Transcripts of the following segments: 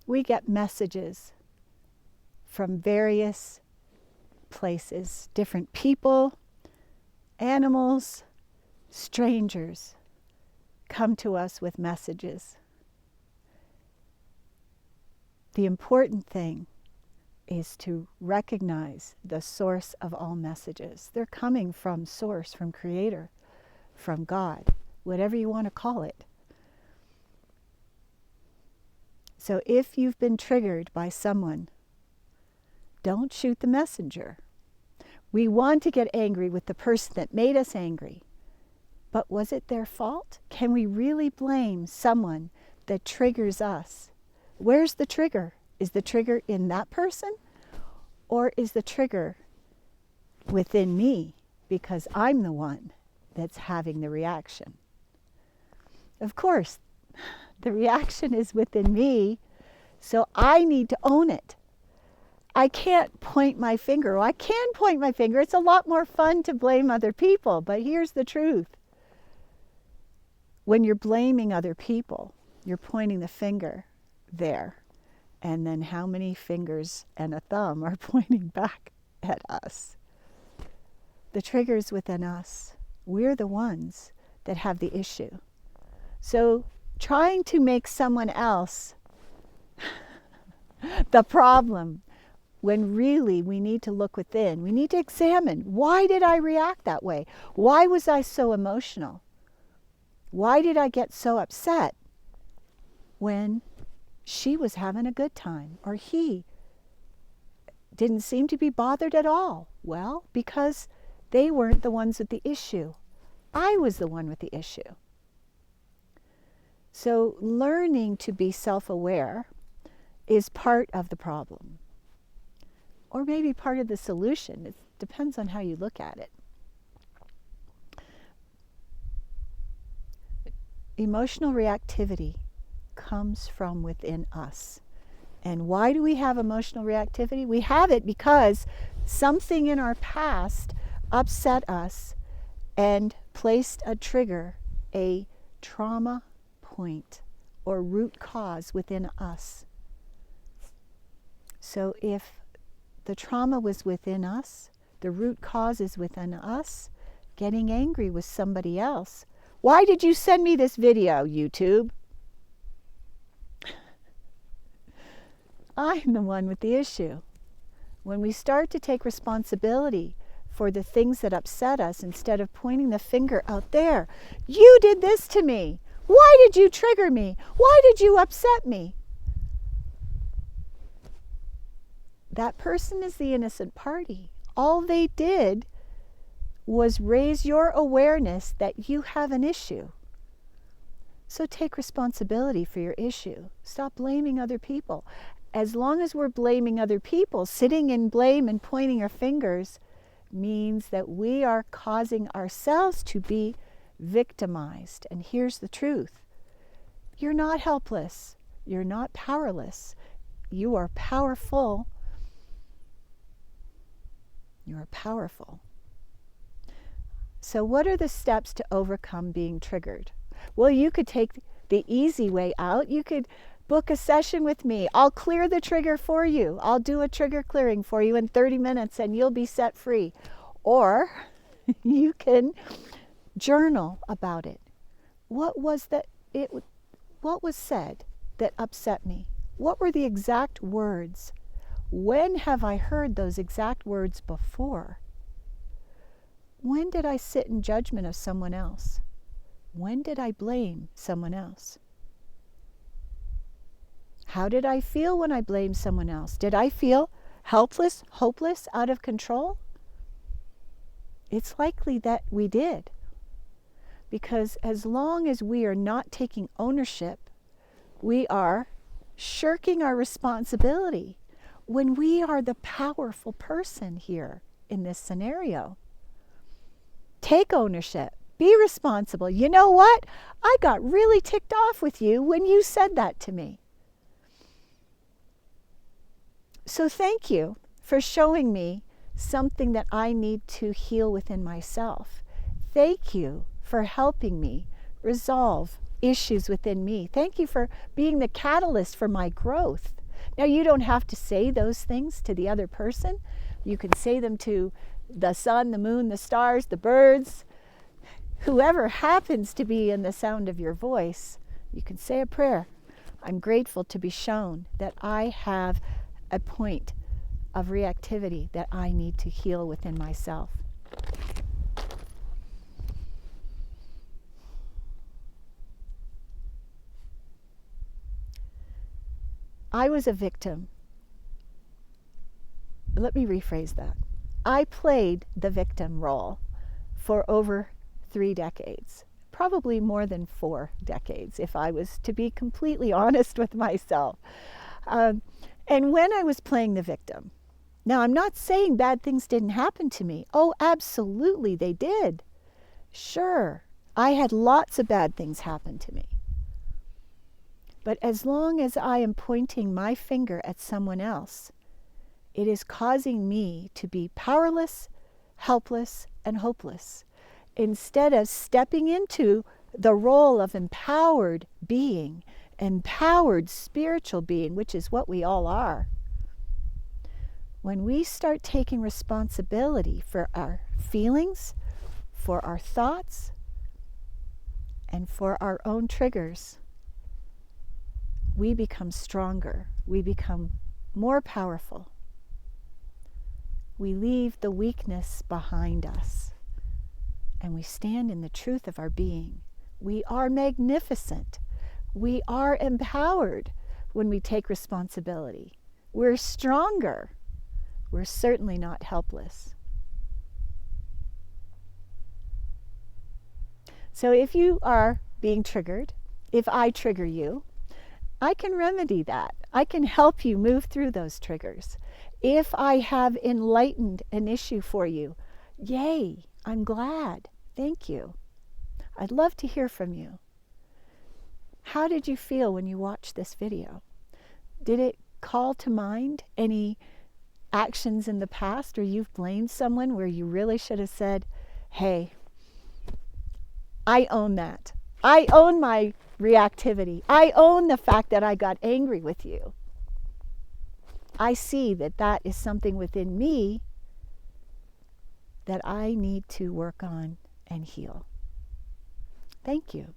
We get messages from various places, different people, animals, strangers come to us with messages. The important thing is to recognize the source of all messages. They're coming from source, from Creator, from God, whatever you want to call it. So if you've been triggered by someone, don't shoot the messenger. We want to get angry with the person that made us angry. But was it their fault? Can we really blame someone that triggers us? Where's the trigger? Is the trigger in that person? Or is the trigger within me because I'm the one that's having the reaction? Of course, the reaction is within me, so I need to own it. I can't point my finger. Well, I can point my finger. It's a lot more fun to blame other people, but here's the truth. When you're blaming other people, you're pointing the finger there. And then how many fingers and a thumb are pointing back at us? The trigger's within us. We're the ones that have the issue. So trying to make someone else the problem, when really we need to look within. We need to examine, why did I react that way? Why was I so emotional? Why did I get so upset when she was having a good time, or he didn't seem to be bothered at all? Well, because they weren't the ones with the issue. I was the one with the issue. So learning to be self-aware is part of the problem, or maybe part of the solution. It depends on how you look at it. Emotional reactivity comes from within us. And why do we have emotional reactivity? We have it because something in our past upset us and placed a trigger, a trauma point or root cause within us. So if the trauma was within us, the root cause is within us, getting angry with somebody else. Why did you send me this video, YouTube? I'm the one with the issue. When we start to take responsibility for the things that upset us, instead of pointing the finger out there, you did this to me. Why did you trigger me? Why did you upset me? That person is the innocent party. All they did was raise your awareness that you have an issue. So take responsibility for your issue. Stop blaming other people. As long as we're blaming other people, sitting in blame and pointing our fingers means that we are causing ourselves to be victimized. And here's the truth. You're not helpless. You're not powerless. You are powerful. You are powerful. So what are the steps to overcome being triggered? Well, you could take the easy way out. You could book a session with me. I'll clear the trigger for you. I'll do a trigger clearing for you in 30 minutes and you'll be set free. Or you can journal about it. What was said that upset me? What were the exact words? When have I heard those exact words before? When did I sit in judgment of someone else? When did I blame someone else? How did I feel when I blamed someone else? Did I feel helpless, hopeless, out of control? It's likely that we did. Because as long as we are not taking ownership, we are shirking our responsibility when we are the powerful person here in this scenario. Take ownership. Be responsible. You know what? I got really ticked off with you when you said that to me. So thank you for showing me something that I need to heal within myself. Thank you for helping me resolve issues within me. Thank you for being the catalyst for my growth. Now, you don't have to say those things to the other person. You can say them to the sun, the moon, the stars, the birds, whoever happens to be in the sound of your voice. You can say a prayer. I'm grateful to be shown that I have a point of reactivity that I need to heal within myself. I was a victim. Let me rephrase that. I played the victim role for over 3 decades, probably more than 4 decades, if I was to be completely honest with myself. And when I was playing the victim, now I'm not saying bad things didn't happen to me. Oh, absolutely they did. Sure, I had lots of bad things happen to me. But as long as I am pointing my finger at someone else, it is causing me to be powerless, helpless, and hopeless. Instead of stepping into the role of empowered being, empowered spiritual being, which is what we all are. When we start taking responsibility for our feelings, for our thoughts, and for our own triggers, we become stronger. We become more powerful. We leave the weakness behind us, and we stand in the truth of our being. We are magnificent. We are empowered when we take responsibility. We're stronger. We're certainly not helpless. So if you are being triggered, if I trigger you, I can remedy that. I can help you move through those triggers. If I have enlightened an issue for you, yay, I'm glad. Thank you. I'd love to hear from you. How did you feel when you watched this video? Did it call to mind any actions in the past, or you've blamed someone where you really should have said, hey, I own that. I own my reactivity. I own the fact that I got angry with you. I see that that is something within me that I need to work on and heal. Thank you.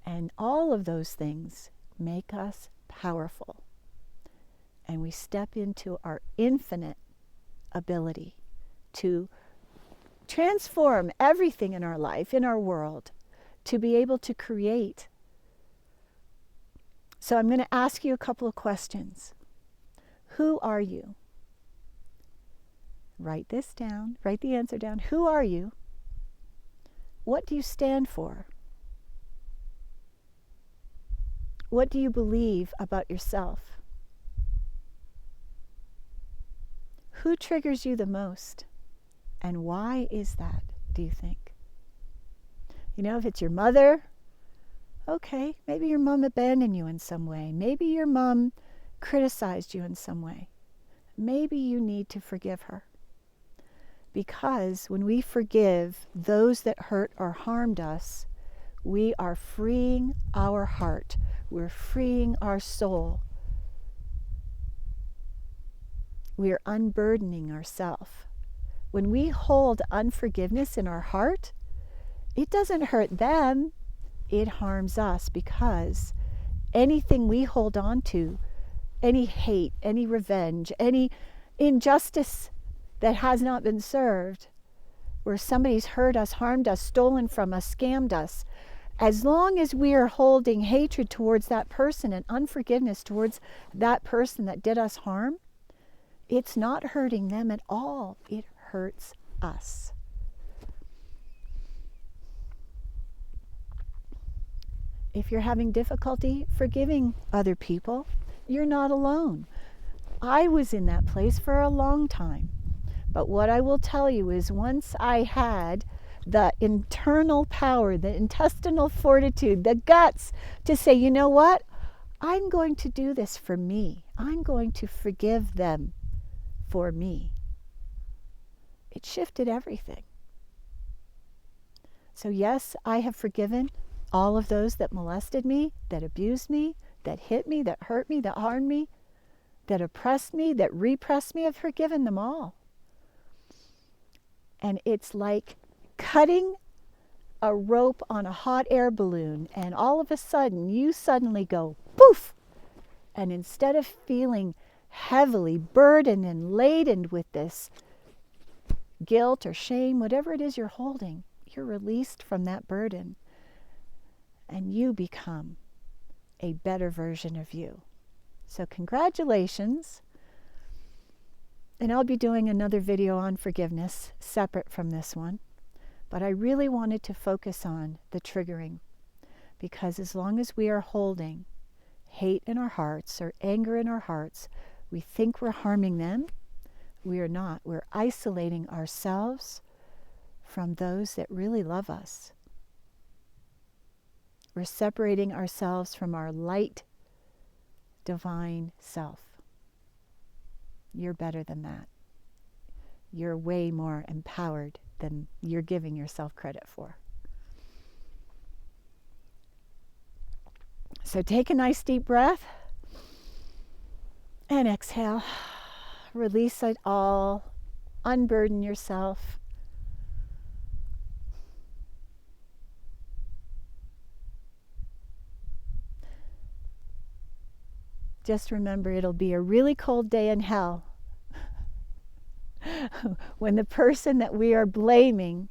And all of those things make us powerful. And we step into our infinite ability to transform everything in our life, in our world, to be able to create. So I'm going to ask you a couple of questions. Who are you? Write this down. Write the answer down. Who are you? What do you stand for? What do you believe about yourself? Who triggers you the most? And why is that, do you think? You know, if it's your mother, okay, maybe your mom abandoned you in some way. Maybe your mom criticized you in some way. Maybe you need to forgive her. Because when we forgive those that hurt or harmed us, we are freeing our heart. We're freeing our soul. We are unburdening ourselves. When we hold unforgiveness in our heart, it doesn't hurt them, it harms us, because anything we hold on to, any hate, any revenge, any injustice that has not been served, where somebody's hurt us, harmed us, stolen from us, scammed us, as long as we are holding hatred towards that person and unforgiveness towards that person that did us harm, it's not hurting them at all. It hurts us. If you're having difficulty forgiving other people, you're not alone. I was in that place for a long time. But what I will tell you is, once I had the internal power, the intestinal fortitude, the guts to say, you know what? I'm going to do this for me. I'm going to forgive them for me. It shifted everything. So yes, I have forgiven all of those that molested me, that abused me, that hit me, that hurt me, that harmed me, that oppressed me, that repressed me. I've forgiven them all. And it's like cutting a rope on a hot air balloon, and all of a sudden you suddenly go poof, and instead of feeling heavily burdened and laden with this guilt or shame, whatever it is you're holding, you're released from that burden, and you become a better version of you. So congratulations. And I'll be doing another video on forgiveness separate from this one. But I really wanted to focus on the triggering, because as long as we are holding hate in our hearts or anger in our hearts, we think we're harming them. We are not. We're isolating ourselves from those that really love us. We're separating ourselves from our light, divine self. You're better than that. You're way more empowered than you're giving yourself credit for. So take a nice deep breath and exhale. Release it all. Unburden yourself. Just remember, it'll be a really cold day in hell when the person that we are blaming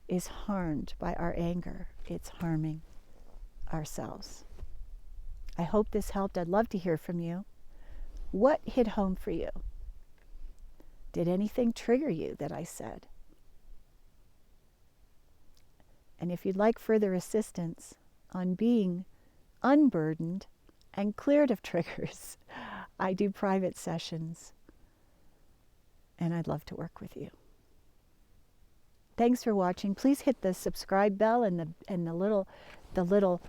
is harmed by our anger. It's harming ourselves. I hope this helped. I'd love to hear from you. What hit home for you? Did anything trigger you that I said? And if you'd like further assistance on being unburdened and cleared of triggers, I do private sessions, and I'd love to work with you. Thanks for watching. Please hit the subscribe bell and the little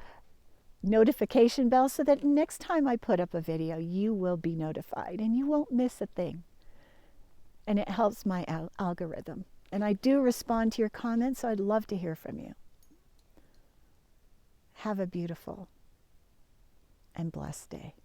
notification bell so that next time I put up a video, you will be notified and you won't miss a thing. And it helps my algorithm. And I do respond to your comments, so I'd love to hear from you. Have a beautiful and blessed day.